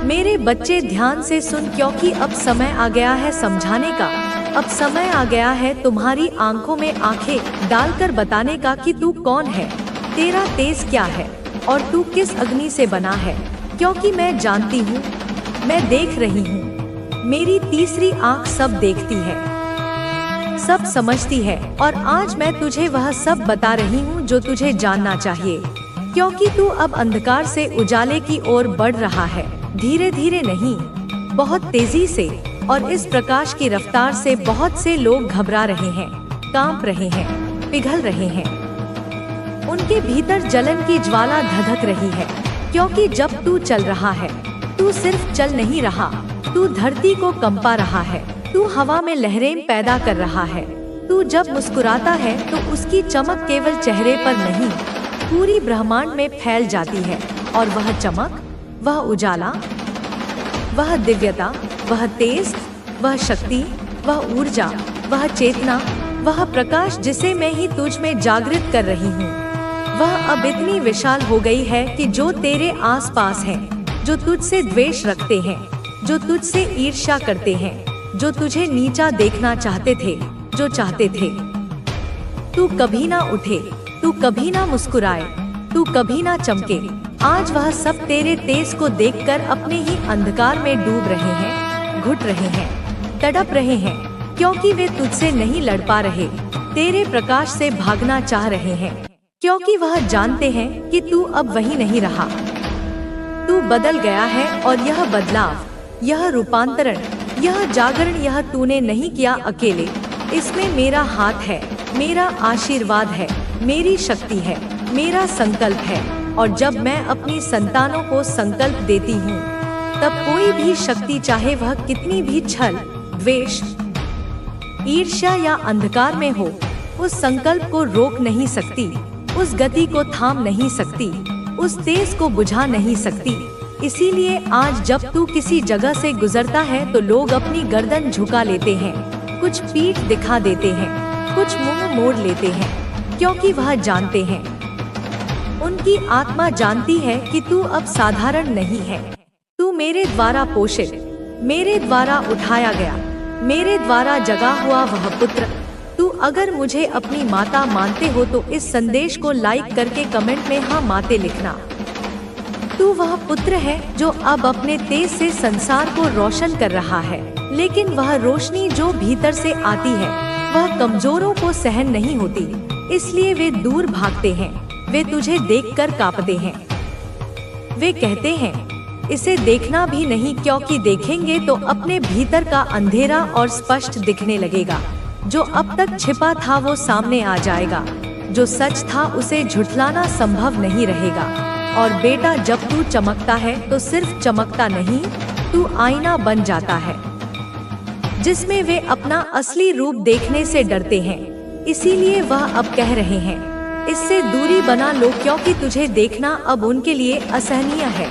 मेरे बच्चे ध्यान से सुन, क्योंकि अब समय आ गया है समझाने का। अब समय आ गया है तुम्हारी आंखों में आंखें डालकर बताने का कि तू कौन है, तेरा तेज क्या है और तू किस अग्नि से बना है। क्योंकि मैं जानती हूँ, मैं देख रही हूँ, मेरी तीसरी आंख सब देखती है, सब समझती है। और आज मैं तुझे वह सब बता रही हूँ जो तुझे जानना चाहिए। क्योंकि तू अब अंधकार से उजाले की ओर बढ़ रहा है, धीरे धीरे नहीं, बहुत तेजी से। और इस प्रकाश की रफ्तार से बहुत से लोग घबरा रहे हैं, कांप रहे हैं, पिघल रहे हैं। उनके भीतर जलन की ज्वाला धधक रही है। क्योंकि जब तू चल रहा है, तू सिर्फ चल नहीं रहा, तू धरती को कंपा रहा है, तू हवा में लहरें पैदा कर रहा है। तू जब मुस्कुराता है तो उसकी चमक केवल चेहरे पर नहीं, पूरी ब्रह्मांड में फैल जाती है। और वह चमक, वह उजाला, वह दिव्यता, वह तेज, वह शक्ति, वह ऊर्जा, वह चेतना, वह प्रकाश जिसे मैं ही तुझ में जागृत कर रही हूँ, वह अब इतनी विशाल हो गई है कि जो तेरे आसपास हैं, जो तुझसे द्वेष रखते हैं, जो तुझसे ईर्ष्या करते हैं, जो तुझे नीचा देखना चाहते थे, जो चाहते थे तू कभी ना उठे, तू कभी ना मुस्कुराए, तू कभी ना चमके, आज वह सब तेरे तेज को देखकर अपने ही अंधकार में डूब रहे हैं, घुट रहे हैं, तड़प रहे हैं। क्योंकि वे तुझसे नहीं लड़ पा रहे, तेरे प्रकाश से भागना चाह रहे हैं। क्योंकि वह जानते हैं कि तू अब वही नहीं रहा, तू बदल गया है। और यह बदलाव, यह रूपांतरण, यह जागरण, यह तूने नहीं किया अकेले। इसमें मेरा हाथ है, मेरा आशीर्वाद है, मेरी शक्ति है, मेरा संकल्प है। और जब मैं अपनी संतानों को संकल्प देती हूँ, तब कोई भी शक्ति, चाहे वह कितनी भी छल, द्वेष, ईर्ष्या या अंधकार में हो, उस संकल्प को रोक नहीं सकती, उस गति को थाम नहीं सकती, उस तेज को बुझा नहीं सकती। इसीलिए आज जब तू किसी जगह से गुजरता है तो लोग अपनी गर्दन झुका लेते हैं, कुछ पीठ दिखा देते हैं, कुछ मुंह मोड़ लेते हैं। क्योंकि वह जानते हैं, उनकी आत्मा जानती है कि तू अब साधारण नहीं है। तू मेरे द्वारा पोषित, मेरे द्वारा उठाया गया, मेरे द्वारा जगा हुआ वह पुत्र। तू अगर मुझे अपनी माता मानते हो तो इस संदेश को लाइक करके कमेंट में हाँ माते लिखना। तू वह पुत्र है जो अब अपने तेज से संसार को रोशन कर रहा है। लेकिन वह रोशनी जो भीतर से आती है, वह कमजोरों को सहन नहीं होती, इसलिए वे दूर भागते हैं, वे तुझे देखकर कांपते हैं। वे कहते हैं इसे देखना भी नहीं, क्योंकि देखेंगे तो अपने भीतर का अंधेरा और स्पष्ट दिखने लगेगा। जो अब तक छिपा था वो सामने आ जाएगा, जो सच था उसे झुठलाना संभव नहीं रहेगा। और बेटा, जब तू चमकता है तो सिर्फ चमकता नहीं, तू आईना बन जाता है जिसमें वे अपना असली रूप देखने से डरते हैं। इसीलिए वह अब कह रहे हैं इससे दूरी बना लो, क्योंकि तुझे देखना अब उनके लिए असहनीय है।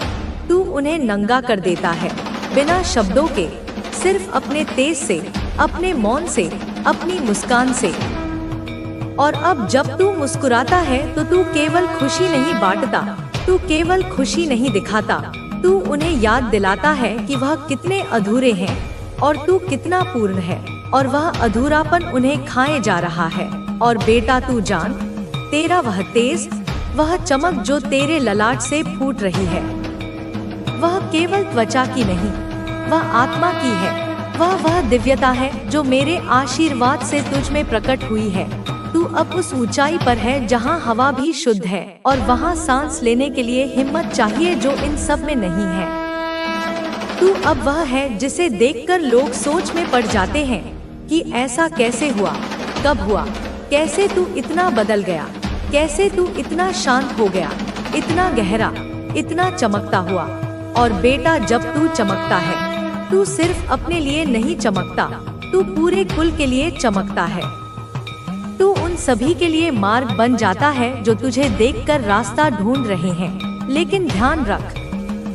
तू उन्हें नंगा कर देता है बिना शब्दों के, सिर्फ अपने तेज से, अपने मौन से, अपनी मुस्कान से। और अब जब तू मुस्कुराता है तो तू केवल खुशी नहीं बांटता, तू केवल खुशी नहीं दिखाता, तू उन्हें याद दिलाता है कि वह कितने अधूरे हैं और तू कितना पूर्ण है। और वह अधूरापन उन्हें खाए जा रहा है। और बेटा, तू जान, तेरा वह तेज, वह चमक जो तेरे ललाट से फूट रही है, वह केवल त्वचा की नहीं, वह आत्मा की है। वह दिव्यता है जो मेरे आशीर्वाद से तुझ में प्रकट हुई है। तू अब उस ऊंचाई पर है जहां हवा भी शुद्ध है, और वहां सांस लेने के लिए हिम्मत चाहिए जो इन सब में नहीं है। तू अब वह है जिसे देखकर लोग सोच में पड़ जाते हैं कि ऐसा कैसे हुआ, कब हुआ, कैसे तू इतना बदल गया, कैसे तू इतना शांत हो गया, इतना गहरा, इतना चमकता हुआ। और बेटा, जब तू चमकता है, तू सिर्फ अपने लिए नहीं चमकता, तू पूरे कुल के लिए चमकता है। तू उन सभी के लिए मार्ग बन जाता है जो तुझे देखकर रास्ता ढूंढ रहे हैं। लेकिन ध्यान रख,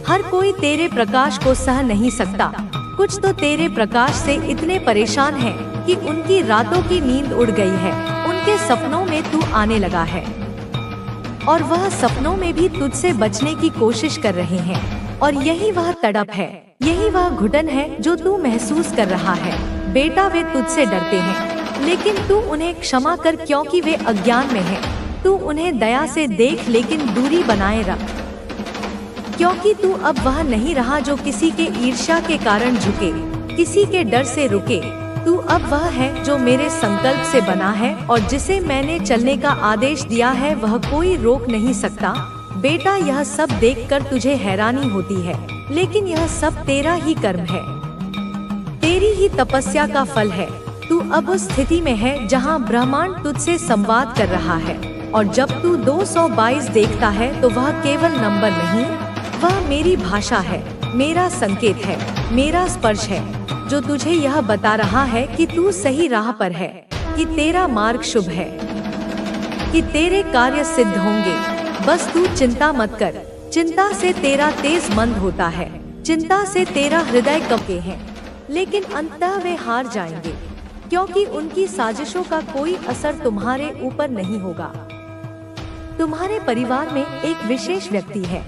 हर कोई तेरे प्रकाश को सह नहीं सकता। कुछ तो तेरे प्रकाश से इतने परेशान हैं कि उनकी रातों की नींद उड़ गई है। उनके सपनों में तू आने लगा है और वह सपनों में भी तुझसे बचने की कोशिश कर रहे हैं। और यही वह तड़प है, यही वह घुटन है जो तू महसूस कर रहा है। बेटा, वे तुझसे डरते हैं, लेकिन तू उन्हें क्षमा कर क्योंकि वे अज्ञान में हैं। तू उन्हें दया से देख लेकिन दूरी बनाए रख, क्योंकि तू अब वह नहीं रहा जो किसी के ईर्ष्या के कारण झुके, किसी के डर से रुके। तू अब वह है जो मेरे संकल्प से बना है और जिसे मैंने चलने का आदेश दिया है, वह कोई रोक नहीं सकता। बेटा, यह सब देखकर तुझे हैरानी होती है, लेकिन यह सब तेरा ही कर्म है, तेरी ही तपस्या का फल है। तू अब उस स्थिति में है जहां ब्रह्मांड तुझसे संवाद कर रहा है, और जब तू 222 देखता है तो वह केवल नंबर नहीं, वह मेरी भाषा है, मेरा संकेत है, मेरा स्पर्श है, जो तुझे यह बता रहा है कि तू सही राह पर है, कि तेरा मार्ग शुभ है, कि तेरे कार्य सिद्ध होंगे। बस तू चिंता मत कर। चिंता से तेरा तेज मंद होता है, चिंता से तेरा हृदय कपके है, लेकिन अंततः वे हार जाएंगे, क्योंकि उनकी साजिशों का कोई असर तुम्हारे ऊपर नहीं होगा। तुम्हारे परिवार में एक विशेष व्यक्ति है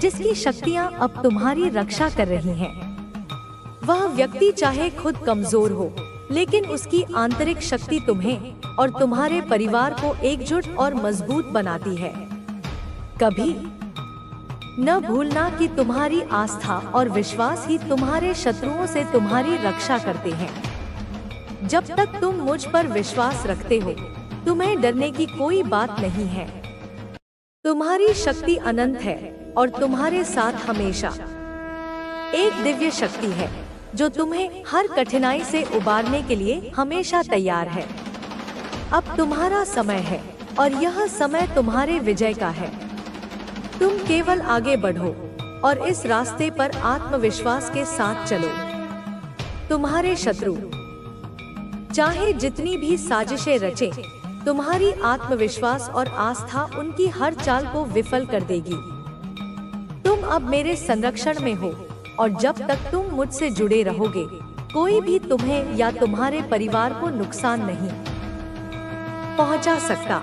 जिसकी शक्तियां अब तुम्हारी रक्षा कर रही हैं। वह व्यक्ति चाहे खुद कमजोर हो, लेकिन उसकी आंतरिक शक्ति तुम्हें और तुम्हारे परिवार को एकजुट और मजबूत बनाती है। कभी न भूलना कि तुम्हारी आस्था और विश्वास ही तुम्हारे शत्रुओं से तुम्हारी रक्षा करते हैं। जब तक तुम मुझ पर विश्वास रखते हो, तुम्हें डरने की कोई बात नहीं है। तुम्हारी शक्ति अनंत है और तुम्हारे साथ हमेशा एक दिव्य शक्ति है जो तुम्हें हर कठिनाई से उबारने के लिए हमेशा तैयार है। अब तुम्हारा समय है और यह समय तुम्हारे विजय का है। तुम केवल आगे बढ़ो और इस रास्ते पर आत्मविश्वास के साथ चलो। तुम्हारे शत्रु चाहे जितनी भी साजिशें रचें, तुम्हारी आत्मविश्वास और आस्था उनकी हर चाल को विफल कर देगी। तुम अब मेरे संरक्षण में हो और जब तक तुम मुझसे जुड़े रहोगे, कोई भी तुम्हें या तुम्हारे परिवार को नुकसान नहीं पहुंचा सकता।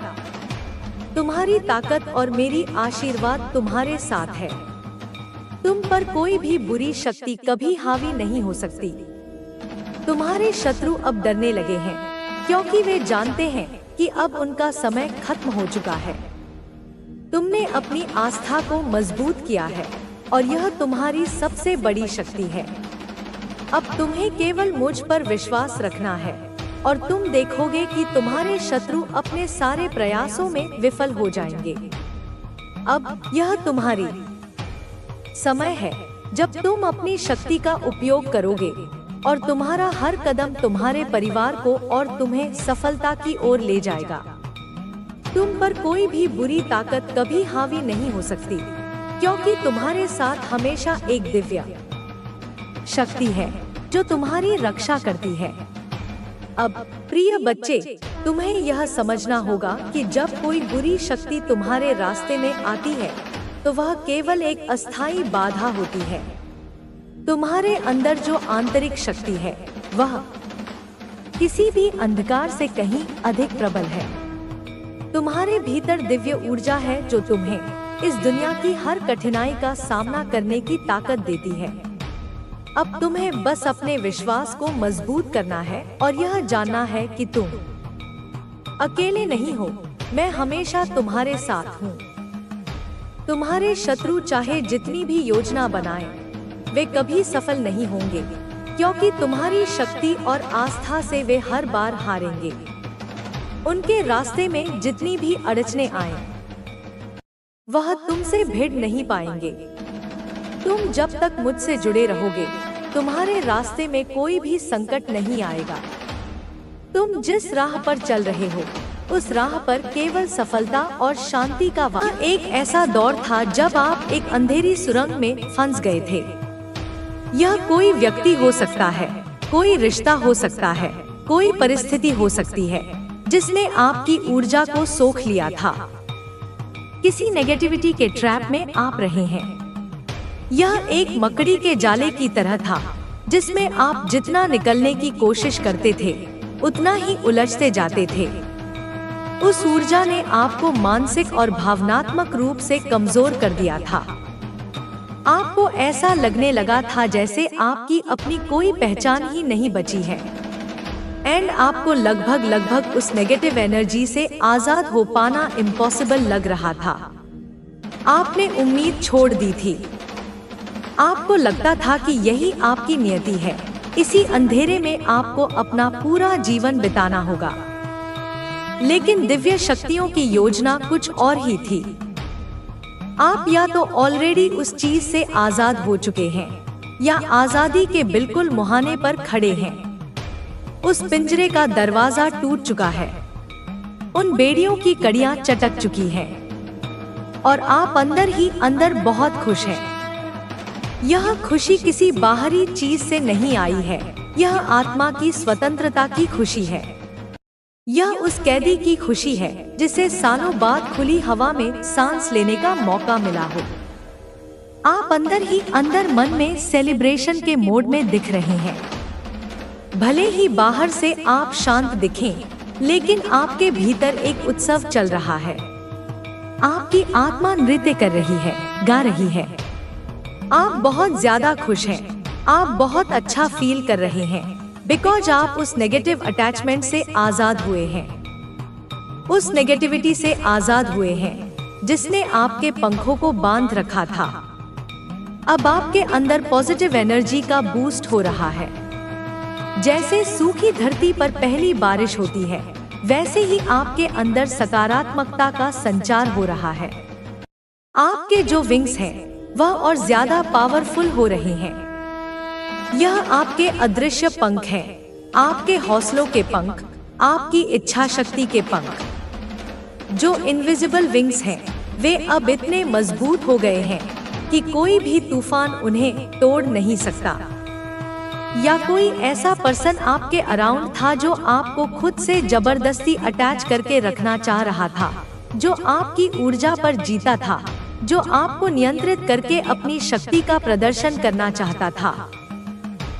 तुम्हारी ताकत और मेरी आशीर्वाद तुम्हारे साथ है। तुम पर कोई भी बुरी शक्ति कभी हावी नहीं हो सकती। तुम्हारे शत्रु अब डरने लगे हैं, क्योंकि वे जानते हैं कि अब उनका समय खत्म हो चुका है। तुमने अपनी आस्था को मजबूत किया है और यह तुम्हारी सबसे बड़ी शक्ति है। अब तुम्हें केवल मुझ पर विश्वास रखना है और तुम देखोगे कि तुम्हारे शत्रु अपने सारे प्रयासों में विफल हो जाएंगे। अब यह तुम्हारी समय है जब तुम अपनी शक्ति का उपयोग करोगे और तुम्हारा हर कदम तुम्हारे परिवार को और तुम्हें सफलता की ओर ले जाएगा। तुम पर कोई भी बुरी ताकत कभी हावी नहीं हो सकती, क्योंकि तुम्हारे साथ हमेशा एक दिव्य शक्ति है जो तुम्हारी रक्षा करती है। अब प्रिय बच्चे, तुम्हें यह समझना होगा कि जब कोई बुरी शक्ति तुम्हारे रास्ते में आती है तो वह केवल एक अस्थायी बाधा होती है। तुम्हारे अंदर जो आंतरिक शक्ति है वह किसी भी अंधकार से कहीं अधिक प्रबल है। तुम्हारे भीतर दिव्य ऊर्जा है जो तुम्हें इस दुनिया की हर कठिनाई का सामना करने की ताकत देती है। अब तुम्हें बस अपने विश्वास को मजबूत करना है और यह जानना है कि तुम अकेले नहीं हो। मैं हमेशा तुम्हारे साथ हूँ। तुम्हारे शत्रु चाहे जितनी भी योजना बनाएं, वे कभी सफल नहीं होंगे, क्योंकि तुम्हारी शक्ति और आस्था से वे हर बार हारेंगे। उनके रास्ते में जितनी भी अड़चने आए, वह तुमसे भिड़ नहीं पाएंगे। तुम जब तक मुझसे जुड़े रहोगे, तुम्हारे रास्ते में कोई भी संकट नहीं आएगा। तुम जिस राह पर चल रहे हो, उस राह पर केवल सफलता और शांति का वास। एक ऐसा दौर था जब आप एक अंधेरी सुरंग में फंस गए थे। यह कोई व्यक्ति हो सकता है, कोई रिश्ता हो सकता है, कोई परिस्थिति हो सकती है जिसने आपकी ऊर्जा को सोख लिया था। किसी नेगेटिविटी के ट्रैप में आप रहे हैं। यह एक मकड़ी के जाले की तरह था जिसमें आप जितना निकलने की कोशिश करते थे, उतना ही उलझते जाते थे। उस ऊर्जा ने आपको मानसिक और भावनात्मक रूप से कमजोर कर दिया था। आपको ऐसा लगने लगा था जैसे आपकी अपनी कोई पहचान ही नहीं बची है। एंड आपको लगभग उस नेगेटिव एनर्जी से आजाद हो पाना इम्पॉसिबल लग रहा था। आपने उम्मीद छोड़ दी थी। आपको लगता था कि यही आपकी नियति है, इसी अंधेरे में आपको अपना पूरा जीवन बिताना होगा। लेकिन दिव्य शक्तियों की योजना कुछ और ही थी। आप या तो ऑलरेडी उस चीज से आजाद हो चुके हैं या आजादी के बिल्कुल मुहाने पर खड़े हैं। उस पिंजरे का दरवाजा टूट चुका है, उन बेड़ियों की कड़ियां चटक चुकी हैं और आप अंदर ही अंदर बहुत खुश हैं। यह खुशी किसी बाहरी चीज से नहीं आई है, यह आत्मा की स्वतंत्रता की खुशी है। यह उस कैदी की खुशी है जिसे सालों बाद खुली हवा में सांस लेने का मौका मिला हो। आप अंदर ही अंदर मन में सेलिब्रेशन के मोड में दिख रहे हैं। भले ही बाहर से आप शांत दिखें, लेकिन आपके भीतर एक उत्सव चल रहा है। आपकी आत्मा नृत्य कर रही है, गा रही है। आप बहुत ज्यादा खुश हैं। आप बहुत अच्छा फील कर रहे हैं बिकॉज आप उस नेगेटिव अटैचमेंट से आजाद हुए हैं, उस नेगेटिविटी से आजाद हुए हैं जिसने आपके पंखों को बांध रखा था। अब आपके अंदर पॉजिटिव एनर्जी का बूस्ट हो रहा है। जैसे सूखी धरती पर पहली बारिश होती है, वैसे ही आपके अंदर सकारात्मकता का संचार हो रहा है। आपके जो विंग्स हैं वह और ज्यादा पावरफुल हो रहे हैं। यह आपके अदृश्य पंख हैं, आपके हौसलों के पंख, आपकी इच्छा शक्ति के पंख। जो इनविजिबल विंग्स हैं वे अब इतने मजबूत हो गए हैं कि कोई भी तूफान उन्हें तोड़ नहीं सकता। या कोई ऐसा पर्सन आपके अराउंड था जो आपको खुद से जबरदस्ती अटैच करके रखना चाह रहा था, जो आपकी ऊर्जा पर जीता था, जो आपको नियंत्रित करके अपनी शक्ति का प्रदर्शन करना चाहता था।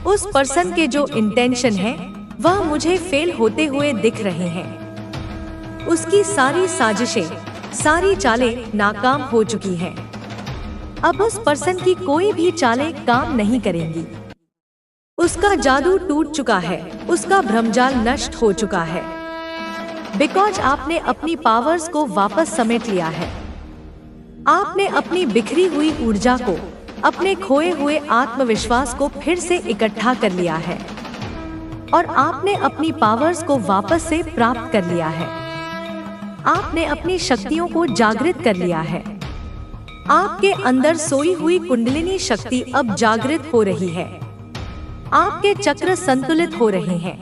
उस पर्सन के जो इंटेंशन है वह मुझे फेल होते हुए दिख रहे हैं। उसकी सारी साजिशें, सारी चालें नाकाम हो चुकी हैं। अब उस पर्सन की कोई भी चालें काम नहीं करेंगी। उसका जादू टूट चुका है, उसका भ्रमजाल नष्ट हो चुका है। बिकॉज आपने अपनी पावर्स को वापस समेट लिया है। आपने अपनी बिखरी हुई ऊर्जा को, अपने खोए हुए आत्मविश्वास को फिर से इकट्ठा कर लिया है और आपने अपनी पावर्स को वापस से प्राप्त कर लिया है। आपने अपनी शक्तियों को जागृत कर लिया है। आपके अंदर सोई हुई कुंडलिनी शक्ति अब जागृत हो रही है। आपके चक्र संतुलित हो रहे हैं।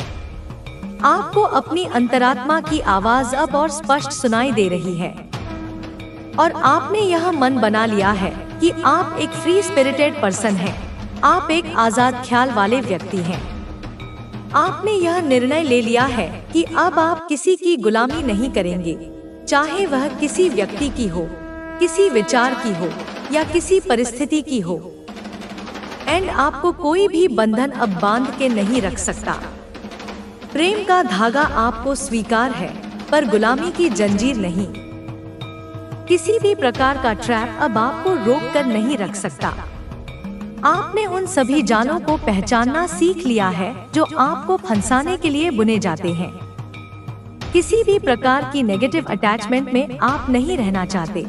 आपको अपनी अंतरात्मा की आवाज अब और स्पष्ट सुनाई दे रही है और आपने यह मन बना लिया है कि आप एक फ्री स्पिरिटेड पर्सन हैं। आप एक आजाद ख्याल वाले व्यक्ति हैं। आपने यह निर्णय ले लिया है कि अब आप किसी की गुलामी नहीं करेंगे, चाहे वह किसी व्यक्ति की हो, किसी विचार की हो या किसी परिस्थिति की हो। एंड आपको कोई भी बंधन अब बांध के नहीं रख सकता। प्रेम का धागा आपको स्वीकार है, पर गुलामी की जंजीर नहीं। किसी भी प्रकार का ट्रैप अब आपको रोक कर नहीं रख सकता। आपने उन सभी जालों को पहचानना सीख लिया है जो आपको फंसाने के लिए बुने जाते हैं। किसी भी प्रकार की नेगेटिव अटैचमेंट में आप नहीं रहना चाहते।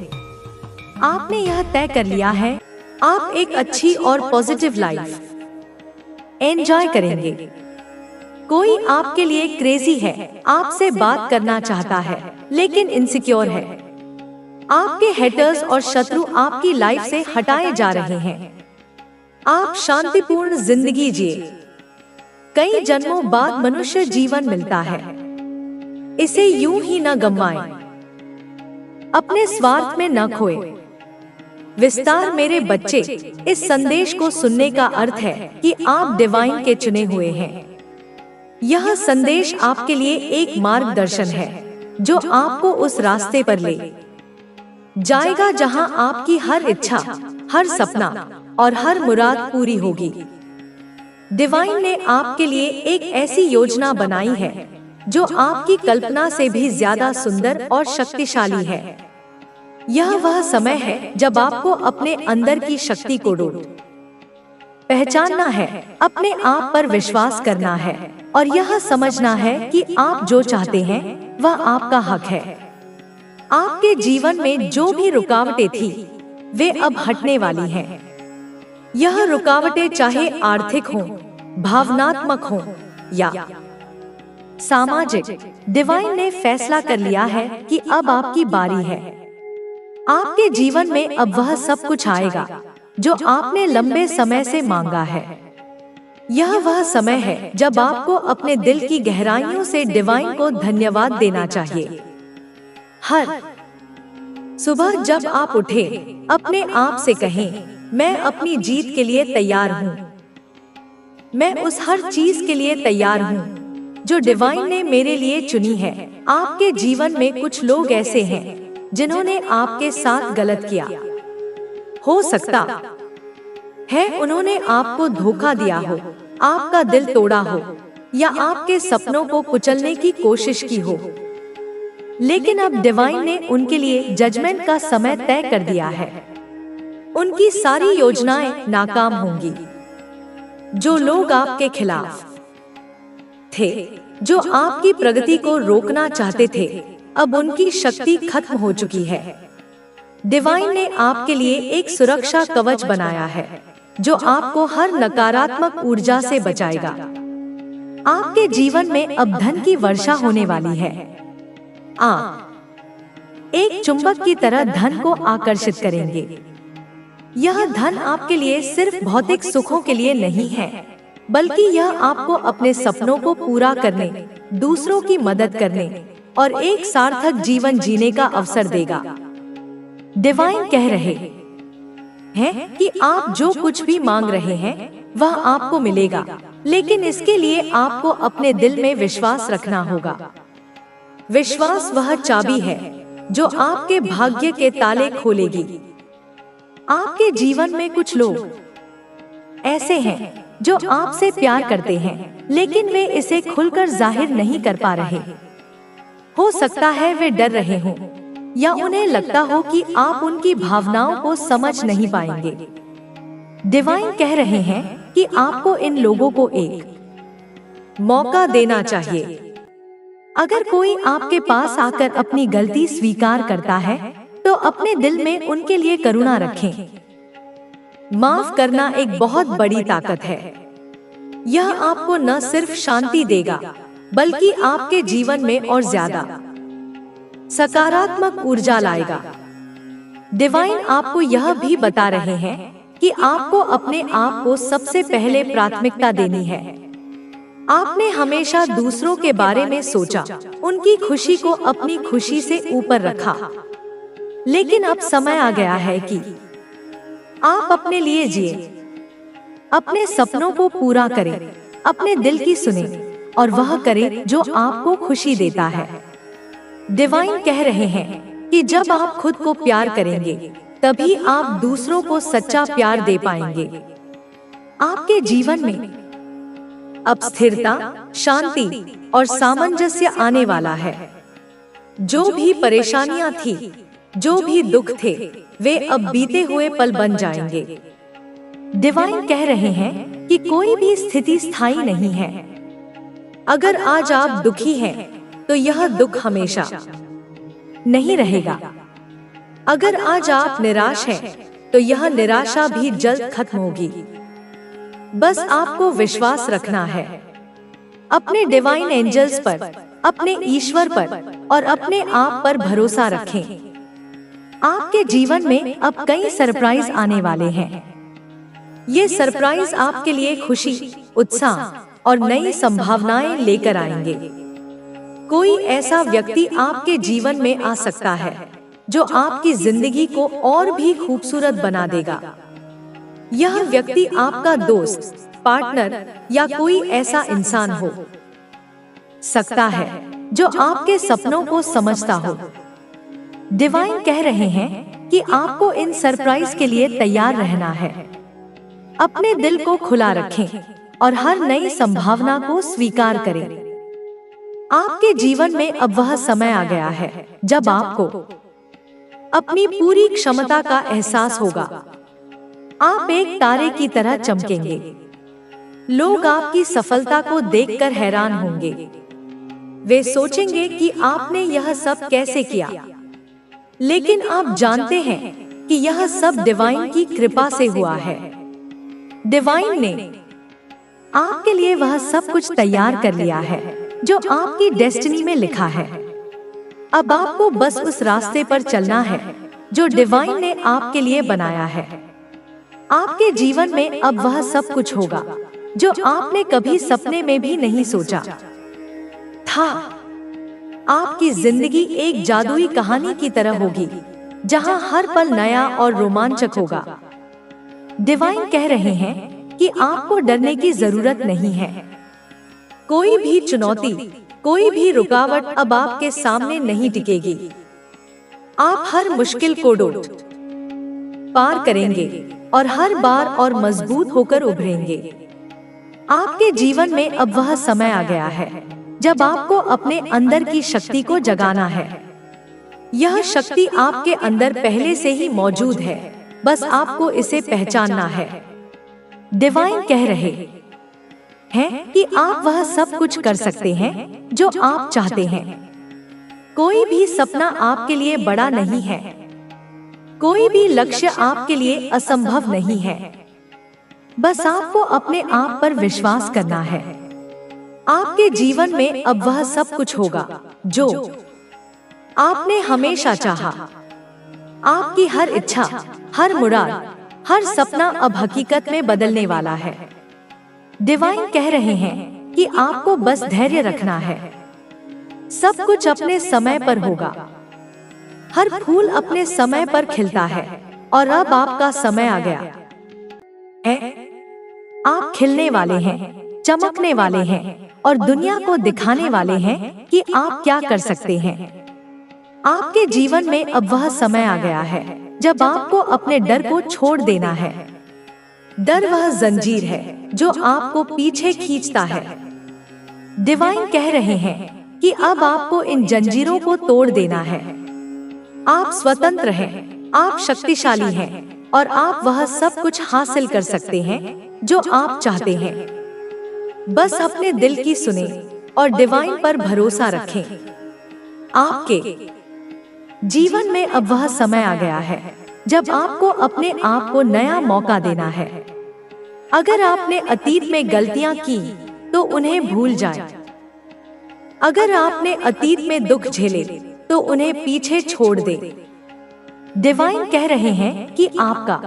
आपने यह तय कर लिया है, आप एक अच्छी और पॉजिटिव लाइफ एंजॉय करेंगे। कोई आपके लिए क्रेजी है, आपसे बात करना चाहता है लेकिन इनसिक्योर है। आपके हेटर्स और शत्रु आपकी लाइफ से हटाए जा रहे हैं। आप शांतिपूर्ण जिंदगी जिए। कई जन्मों बाद मनुष्य जीवन मिलता है, इसे यूं ही न गंवाएं। अपने स्वार्थ में न खोए। विस्तार मेरे बच्चे, इस संदेश को सुनने का अर्थ है कि आप डिवाइन के चुने हुए हैं। यह संदेश आपके लिए एक मार्गदर्शन है जो आपको उस रास्ते पर ले जाएगा जहां आपकी हर इच्छा, हर सपना और हर मुराद पूरी होगी। डिवाइन ने आपके लिए एक ऐसी योजना बनाई है जो आपकी कल्पना से भी ज्यादा सुंदर और शक्तिशाली है। यह वह समय है जब आपको अपने अंदर की शक्ति को पहचानना है, अपने आप पर विश्वास करना है और यह समझना है कि आप जो चाहते हैं वह आपका हक है। आपके जीवन में जो भी रुकावटें थी वे अब हटने वाली हैं। यह रुकावटें चाहे आर्थिक हों, भावनात्मक हों या सामाजिक, डिवाइन ने फैसला कर लिया है कि अब आपकी बारी है। आपके जीवन में अब वह सब कुछ आएगा जो आपने लंबे समय से मांगा है। यह वह समय है जब आपको अपने दिल की गहराइयों से डिवाइन को धन्यवाद देना चाहिए। हर सुबह जब आप उठे, अपने आप से कहें, मैं अपनी जीत के लिए तैयार हूँ। मैं उस हर चीज के लिए तैयार हूँ जो डिवाइन ने मेरे लिए चुनी है। आपके जीवन में कुछ लोग ऐसे हैं जिन्होंने आपके साथ गलत किया। हो सकता है उन्होंने आपको धोखा दिया हो, आपका दिल तोड़ा हो या आपके सपनों को कुचलने की कोशिश की हो। लेकिन अब डिवाइन ने उनके लिए जजमेंट का समय तय कर दिया है। उनकी सारी योजनाएं नाकाम होंगी। जो लोग आपके खिलाफ थे, जो आपकी प्रगति को रोकना चाहते थे, अब उनकी शक्ति खत्म हो चुकी है। डिवाइन ने आपके लिए एक सुरक्षा कवच बनाया है जो आपको हर नकारात्मक ऊर्जा से बचाएगा। आपके जीवन में अब धन की वर्षा होने वाली है। आप एक चुंबक की तरह धन को आकर्षित करेंगे। यह धन आपके लिए सिर्फ भौतिक सुखों के लिए नहीं है, बल्कि यह आपको अपने सपनों को पूरा करने, दूसरों की मदद करने और एक सार्थक जीवन जीने का अवसर देगा। डिवाइन कह रहे हैं कि आप जो कुछ भी मांग रहे हैं वह आपको मिलेगा, लेकिन इसके लिए आपको अपने दिल में विश्वास रखना होगा। विश्वास वह चाबी है जो आपके भाग्य के ताले खोलेगी। आपके जीवन में कुछ लोग ऐसे हैं जो आपसे प्यार करते हैं, लेकिन वे इसे खुलकर जाहिर नहीं कर पा रहे। हो सकता है वे डर रहे हों या उन्हें लगता हो कि आप उनकी भावनाओं को समझ नहीं पाएंगे। डिवाइन कह रहे हैं कि आपको इन लोगों को एक मौका देना चाहिए। अगर कोई आपके पास आकर अपनी गलती स्वीकार करता है तो अपने दिल में उनके लिए करुणा रखें। माफ करना एक बहुत बड़ी ताकत है। यह आपको न सिर्फ शांति देगा, बल्कि आपके जीवन में और ज्यादा सकारात्मक ऊर्जा लाएगा। डिवाइन आपको यह भी बता रहे हैं कि आपको अपने आप को सबसे पहले प्राथमिकता देनी है। आपने हमेशा दूसरों के बारे में सोचा, उनकी खुशी को अपनी खुशी से ऊपर रखा। लेकिन अब समय आ गया है कि आप अपने लिए जिए, अपने सपनों को पूरा करें, अपने दिल की सुने और वह करें जो आपको खुशी देता है। डिवाइन कह रहे हैं कि जब आप खुद को प्यार करेंगे, तभी आप दूसरों को सच्चा प्यार दे पाएंगे। आपके जीवन में अब स्थिरता, शांति और सामंजस्य आने वाला है। जो भी परेशानियां थी, जो भी दुख थे, वे अब बीते हुए पल बन जाएंगे। डिवाइन कह रहे हैं कि कोई भी स्थिति स्थायी नहीं है। अगर आज आप दुखी हैं, तो यह दुख हमेशा नहीं रहेगा। अगर आज आप निराश हैं, तो यह निराशा भी जल्द खत्म होगी। बस आपको विश्वास रखना है अपने डिवाइन एंजल्स पर, अपने ईश्वर पर और अपने आप पर भरोसा रखें। आपके जीवन में अब कई सरप्राइज आने वाले हैं। ये सरप्राइज आपके लिए खुशी, उत्साह और नई संभावनाएं लेकर आएंगे। कोई ऐसा व्यक्ति आपके जीवन में आ सकता है जो आपकी जिंदगी को और भी खूबसूरत बना देगा। यह व्यक्ति आपका दोस्त, पार्टनर या कोई ऐसा इंसान हो सकता है जो आपके सपनों को समझता हो। डिवाइन कह रहे हैं कि आपको इन सरप्राइज के लिए तैयार रहना है। अपने दिल को खुला रखें और हर नई संभावना को स्वीकार करें। आपके जीवन में अब वह समय आ गया है जब आपको अपनी पूरी क्षमता का एहसास होगा। आप एक तारे की तरह चमकेंगे। लोग आपकी सफलता को देखकर हैरान होंगे। वे सोचेंगे कि आपने यह सब कैसे किया, लेकिन आप जानते हैं कि यह सब डिवाइन की कृपा से हुआ है। डिवाइन ने आपके लिए वह सब कुछ तैयार कर लिया है जो आपकी डेस्टिनी में लिखा है। अब आपको बस उस रास्ते पर चलना है जो डिवाइन ने आपके लिए बनाया है। आपके जीवन में अब वह सब कुछ होगा जो आपने कभी सपने में भी नहीं सोचा था। आपकी जिंदगी एक जादुई कहानी की तरह होगी जहां हर पल नया और रोमांचक होगा। डिवाइन कह रहे हैं कि आपको डरने की जरूरत नहीं है। कोई भी चुनौती, कोई भी रुकावट अब आपके सामने नहीं टिकेगी। आप हर मुश्किल को पार करेंगे और हर बार और मजबूत होकर उभरेंगे। आपके जीवन में अब वह समय आ गया है जब आपको अपने अंदर की शक्ति को जगाना है। यह शक्ति आपके अंदर पहले से ही मौजूद है, बस आपको इसे पहचानना है। डिवाइन कह रहे हैं कि आप वह सब कुछ कर सकते हैं जो आप चाहते हैं। कोई भी सपना आपके लिए बड़ा नहीं है। कोई भी लक्ष्य आपके लिए असंभव नहीं है। बस आपको अपने आप पर विश्वास करना है। आपके जीवन में अब वह सब कुछ होगा जो आपने हमेशा चाहा। आपकी हर इच्छा, हर मुराद, हर सपना अब हकीकत में बदलने वाला है। डिवाइन कह रहे हैं कि आपको बस धैर्य रखना है। सब कुछ अपने समय पर होगा। हर फूल अपने समय पर खिलता है और अब आपका समय आ गया है। आप खिलने वाले हैं, चमकने वाले हैं और दुनिया को दिखाने वाले हैं कि आप क्या कर सकते हैं। आपके जीवन में अब वह समय आ गया है जब आपको अपने डर को छोड़ देना है। डर वह जंजीर है जो आपको पीछे खींचता है। डिवाइन कह रहे हैं कि अब आपको इन जंजीरों को तोड़ देना है। आप स्वतंत्र हैं, आप शक्तिशाली हैं और आप वह सब कुछ हासिल कर सकते हैं जो आप चाहते हैं। बस अपने दिल की सुने और डिवाइन पर भरोसा रखें। आपके जीवन में अब वह समय आ गया है जब आपको अपने आप को नया मौका देना है। अगर आपने अतीत में गलतियां की तो उन्हें भूल जाएं। अगर आपने अतीत में दुख झेले तो उन्हें पीछे छोड़ दे। डिवाइन कह रहे हैं कि आपका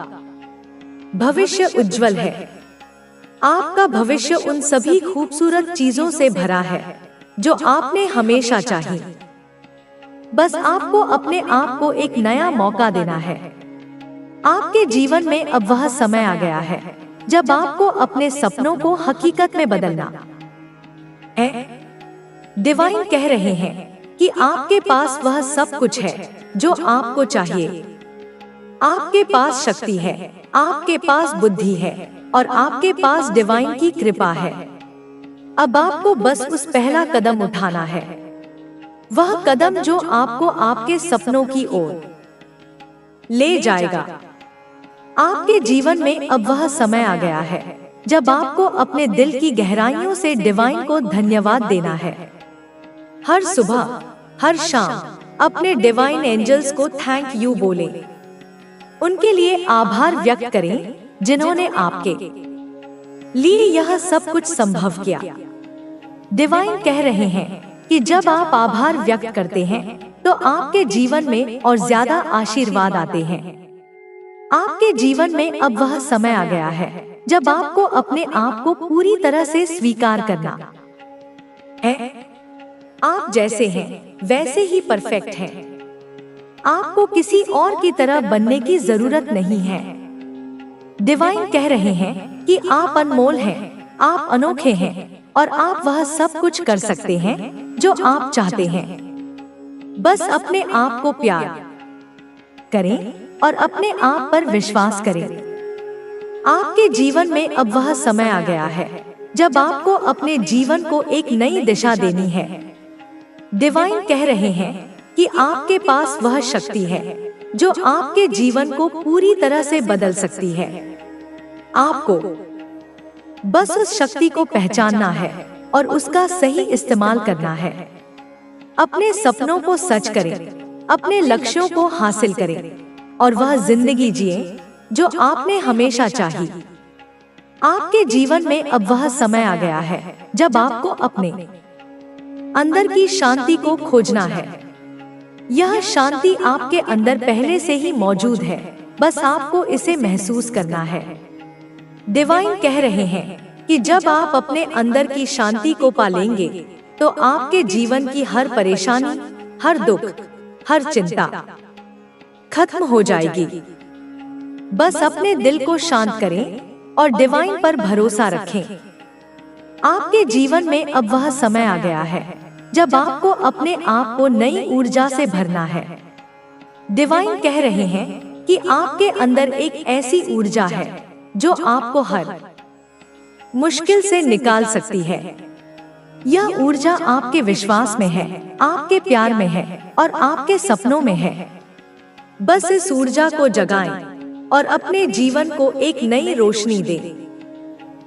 भविष्य उज्जवल है। आपका भविष्य उन सभी खूबसूरत चीजों से भरा है जो आपने हमेशा चाही। बस आपको अपने आप को एक नया मौका देना है। आपके जीवन में अब वह समय आ गया है जब आपको अपने सपनों को हकीकत में बदलना है। डिवाइन कह रहे हैं कि आपके पास वह सब कुछ है जो आपको चाहिए। आपके पास शक्ति है, आपके पास बुद्धि है और आपके पास डिवाइन की कृपा है। अब आपको बस उस पहला कदम उठाना है, वह कदम जो आपको आपके सपनों की ओर ले जाएगा। आपके जीवन में अब वह समय आ गया है जब आपको अपने दिल की गहराइयों से डिवाइन को धन्यवाद देना है। हर सुबह, हर शाम अपने डिवाइन एंजल्स को थैंक यू बोलें। उनके लिए आभार व्यक्त करें जिन्होंने आपके लिए यह सब कुछ संभव किया। डिवाइन कह रहे हैं कि जब आप आभार व्यक्त करते हैं तो आपके जीवन में और ज्यादा आशीर्वाद आते हैं। आपके जीवन में अब वह समय आ गया है जब आपको अपने आप को पूरी तरह से स्वीकार करना है। आप जैसे हैं वैसे ही परफेक्ट हैं। आपको किसी और की तरह बनने की जरूरत नहीं है। डिवाइन कह रहे हैं कि आप अनमोल हैं, आप अनोखे हैं और आप वह सब कुछ कर सकते हैं जो आप चाहते हैं। बस अपने आप को प्यार करें और अपने आप पर विश्वास करें। आपके जीवन में अब वह समय आ गया है जब आपको अपने जीवन को एक नई दिशा देनी है। डिवाइन कह रहे हैं कि आपके पास वह शक्ति है, जो आपके जीवन को पूरी तरह से बदल सकती है। आपको बस उस शक्ति को पहचानना है और उसका सही इस्तेमाल करना है। अपने सपनों को सच करें, अपने लक्ष्यों को हासिल करें और वह जिंदगी जिए जो आपने हमेशा चाही। आपके जीवन में अब वह समय आ गया है जब आपको अपने अंदर की शांति को खोजना है। यह शांति आपके अंदर पहले से ही मौजूद है, बस आपको इसे महसूस करना है। डिवाइन कह रहे हैं कि जब आप अपने अंदर की शांति को पालेंगे तो आपके जीवन की हर परेशानी, हर दुख, हर चिंता खत्म हो जाएगी। बस अपने दिल को शांत करें और डिवाइन पर भरोसा रखें। आपके जीवन में अब वह समय आ गया है जब आपको अपने आप को नई ऊर्जा से भरना है। डिवाइन कह रहे हैं कि आपके अंदर एक ऐसी ऊर्जा है जो आपको हर मुश्किल से निकाल सकती है। यह ऊर्जा आपके विश्वास में है, आपके प्यार में है और आपके सपनों में है। बस इस ऊर्जा को जगाएं और अपने जीवन को एक नई रोशनी दें।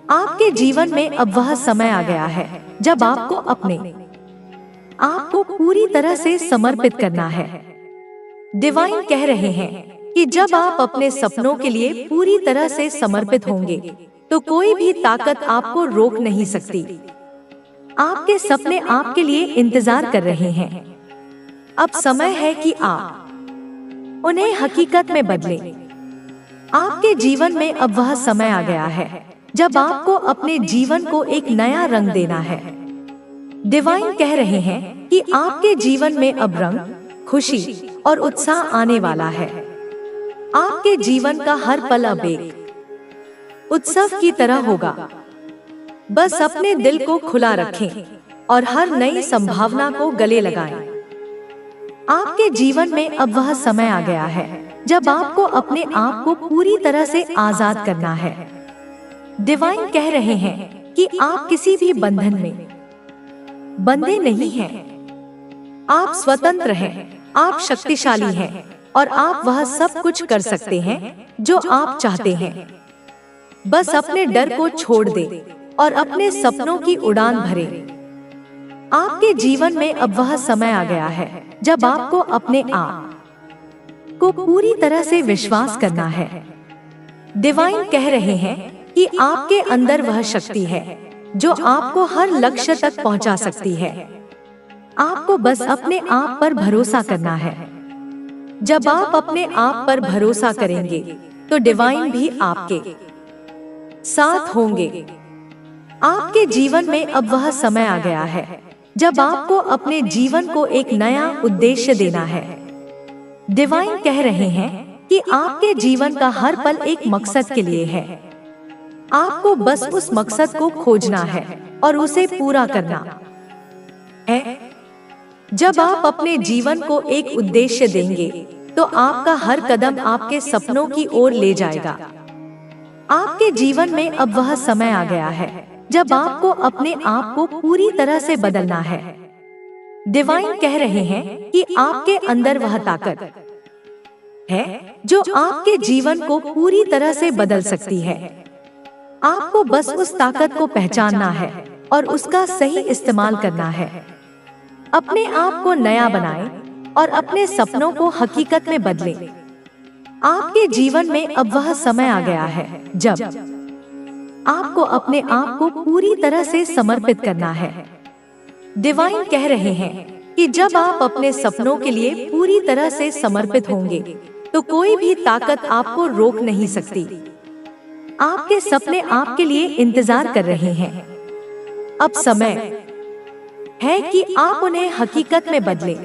आपके जीवन में अब वह समय आ गया है जब आपको अपने आप को पूरी तरह से समर्पित करना है। डिवाइन कह रहे हैं कि जब आप अपने सपनों के लिए पूरी तरह से समर्पित होंगे तो कोई भी ताकत आपको रोक नहीं सकती। आपके सपने आपके लिए इंतजार कर रहे हैं। अब समय है कि आप उन्हें हकीकत में बदलें। आपके जीवन में अब वह समय आ गया है जब आपको अपने जीवन को एक नया रंग देना है। डिवाइन कह रहे हैं कि आपके जीवन में अब रंग, खुशी और उत्साह आने वाला है। आपके जीवन का हर पल अब एक उत्सव की तरह होगा। बस अपने दिल को खुला रखें और हर नई संभावना को गले लगाएं। आपके जीवन में अब वह समय आ गया है जब आपको अपने आप को पूरी तरह से आजाद करना है। डिवाइन कह रहे हैं कि आप किसी भी बंधन में बंधे नहीं हैं। आप स्वतंत्र हैं, आप शक्तिशाली हैं और आप वह सब कुछ कर सकते हैं जो आप चाहते हैं। बस अपने डर को छोड़ दें और अपने सपनों की उड़ान भरें। आपके जीवन में अब वह समय आ गया है जब आपको अपने आप को पूरी तरह से विश्वास करना है। डिवाइन कह रहे हैं कि आपके अंदर वह शक्ति है जो आपको हर लक्ष्य तक पहुंचा सकती है। आपको बस अपने आप पर भरोसा करना है। जब आप अपने आप पर भरोसा करेंगे तो डिवाइन भी आपके साथ होंगे। आपके जीवन में अब वह समय आ गया है जब आपको अपने जीवन को एक नया उद्देश्य देना है। डिवाइन कह रहे हैं कि आपके जीवन का हर पल एक मकसद के लिए है। आपको बस उस मकसद को खोजना है और उसे पूरा करना है। जब आप अपने जीवन को एक उद्देश्य देंगे तो आपका हर कदम आपके सपनों की ओर ले जाएगा। आपके जीवन में अब वह समय आ गया है जब आपको अपने आप को पूरी तरह से बदलना है। डिवाइन कह रहे हैं कि आपके अंदर वह ताकत है जो आपके जीवन को पूरी तरह से बदल सकती है। आपको बस उस ताकत को पहचानना है और उसका सही इस्तेमाल करना है। अपने आप को नया बनाएं और अपने सपनों को हकीकत में बदलें। आपके जीवन में अब वह समय आ गया है जब आपको अपने आप को पूरी तरह से समर्पित करना है। डिवाइन कह रहे हैं कि जब आप अपने सपनों के लिए पूरी तरह से समर्पित होंगे तो कोई भी ताकत आपको रोक नहीं सकती। आपके सपने आपके लिए इंतजार कर रहे हैं। अब समय है कि आप उन्हें हकीकत में बदलें।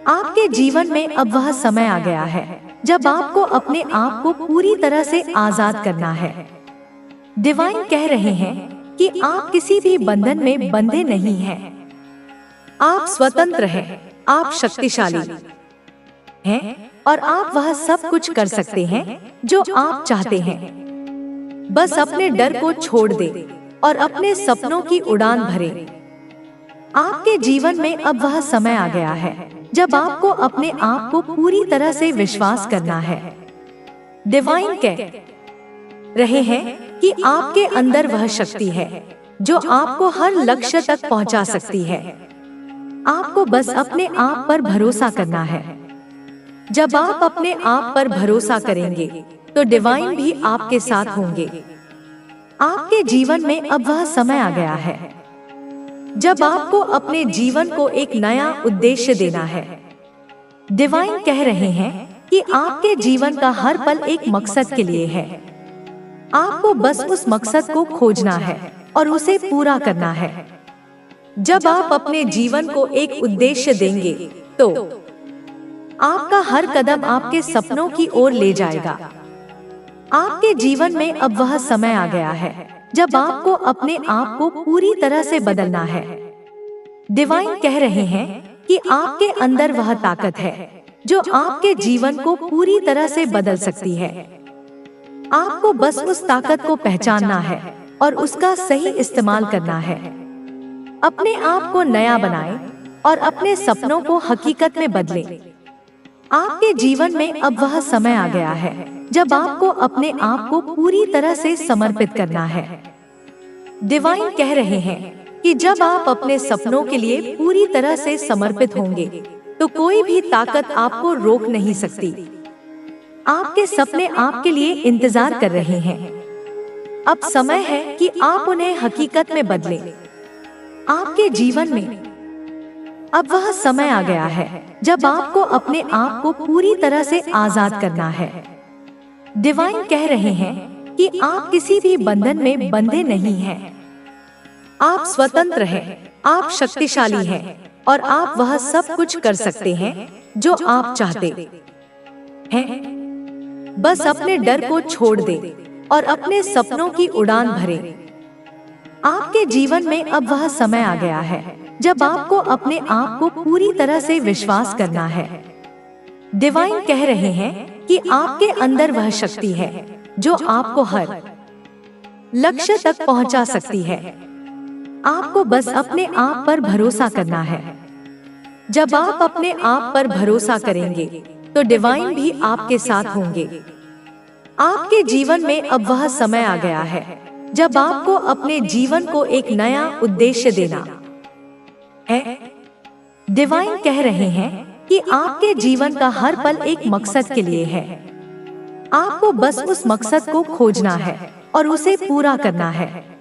आपके जीवन में अब वह समय आ गया है जब आपको अपने आप को पूरी तरह से आजाद करना है। डिवाइन कह रहे हैं कि आप किसी भी बंधन में बंधे नहीं हैं। आप स्वतंत्र हैं, आप शक्तिशाली हैं और आप वह सब कुछ कर सकते हैं जो आप चाहते हैं। बस अपने डर को छोड़ दें और अपने सपनों की उड़ान भरें। आपके जीवन में अब वह समय आ गया है जब आपको अपने आप को पूरी तरह से विश्वास करना है। डिवाइन कह रहे हैं कि आपके अंदर वह शक्ति है जो आपको हर लक्ष्य तक पहुंचा सकती है। आपको बस अपने आप पर भरोसा करना है। जब आप अपने आप पर भरोसा करेंगे तो डिवाइन भी आपके साथ होंगे। आपके जीवन में अब वह समय आ गया है जब आपको अपने जीवन को एक नया उद्देश्य देना है। डिवाइन कह रहे हैं कि आपके जीवन का हर पल एक मकसद के लिए है। आपको बस उस मकसद को खोजना है और उसे पूरा करना है। जब आप अपने जीवन को एक उद्देश्य देंगे तो आपका हर कदम आपके सपनों की ओर ले जाएगा। आपके जीवन में अब वह समय आ गया है जब आपको अपने आप को पूरी तरह से बदलना है। डिवाइन कह रहे हैं कि आपके अंदर वह ताकत है जो आपके जीवन को पूरी तरह से बदल सकती है। आपको बस उस ताकत को पहचानना है और उसका सही इस्तेमाल करना है। अपने आप को नया बनाएं और अपने सपनों को हकीकत में बदलें। आपके जीवन में अब वह समय आ गया है जब आपको अपने आप को पूरी तरह से समर्पित करना है। डिवाइन कह रहे हैं कि जब आप अपने सपनों के लिए पूरी तरह से समर्पित होंगे तो कोई भी ताकत आपको रोक नहीं सकती। आपके सपने आपके लिए इंतजार कर रहे हैं। अब समय है कि आप उन्हें हकीकत में बदलें। आपके जीवन में अब वह समय आ गया है जब आपको अपने आप को पूरी तरह से आजाद करना है। डिवाइन कह रहे हैं कि आप किसी भी बंधन में बंधे नहीं हैं। आप स्वतंत्र हैं, आप शक्तिशाली हैं और आप वह सब कुछ कर सकते हैं जो आप चाहते हैं। बस अपने डर को छोड़ दें और अपने सपनों की उड़ान भरें। आपके जीवन में अब वह समय आ गया है जब आपको अपने आप को पूरी तरह से विश्वास करना है। डिवाइन कह रहे हैं कि आपके अंदर वह शक्ति है जो आपको हर लक्ष्य तक पहुंचा सकती है। आपको बस अपने आप पर भरोसा करना है। जब आप अपने आप पर भरोसा करेंगे तो डिवाइन भी आपके साथ होंगे। आपके जीवन में अब वह समय आ गया है जब आपको अपने जीवन को एक नया उद्देश्य देना है। डिवाइन कह रहे हैं कि आपके जीवन का हर पल एक मकसद के लिए है। आपको बस उस मकसद को खोजना है और उसे पूरा करना है।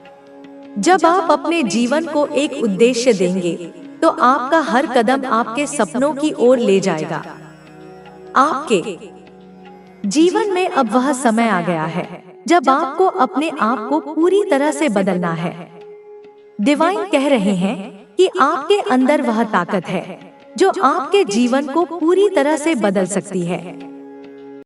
जब आप अपने जीवन को एक उद्देश्य देंगे तो आपका हर कदम आपके सपनों की ओर ले जाएगा। आपके जीवन में अब वह समय आ गया है जब आपको अपने आप को पूरी तरह से बदलना है। डिवाइन कह रहे हैं कि आपके अंदर वह ताकत है जो आपके जीवन को पूरी तरह से बदल सकती है।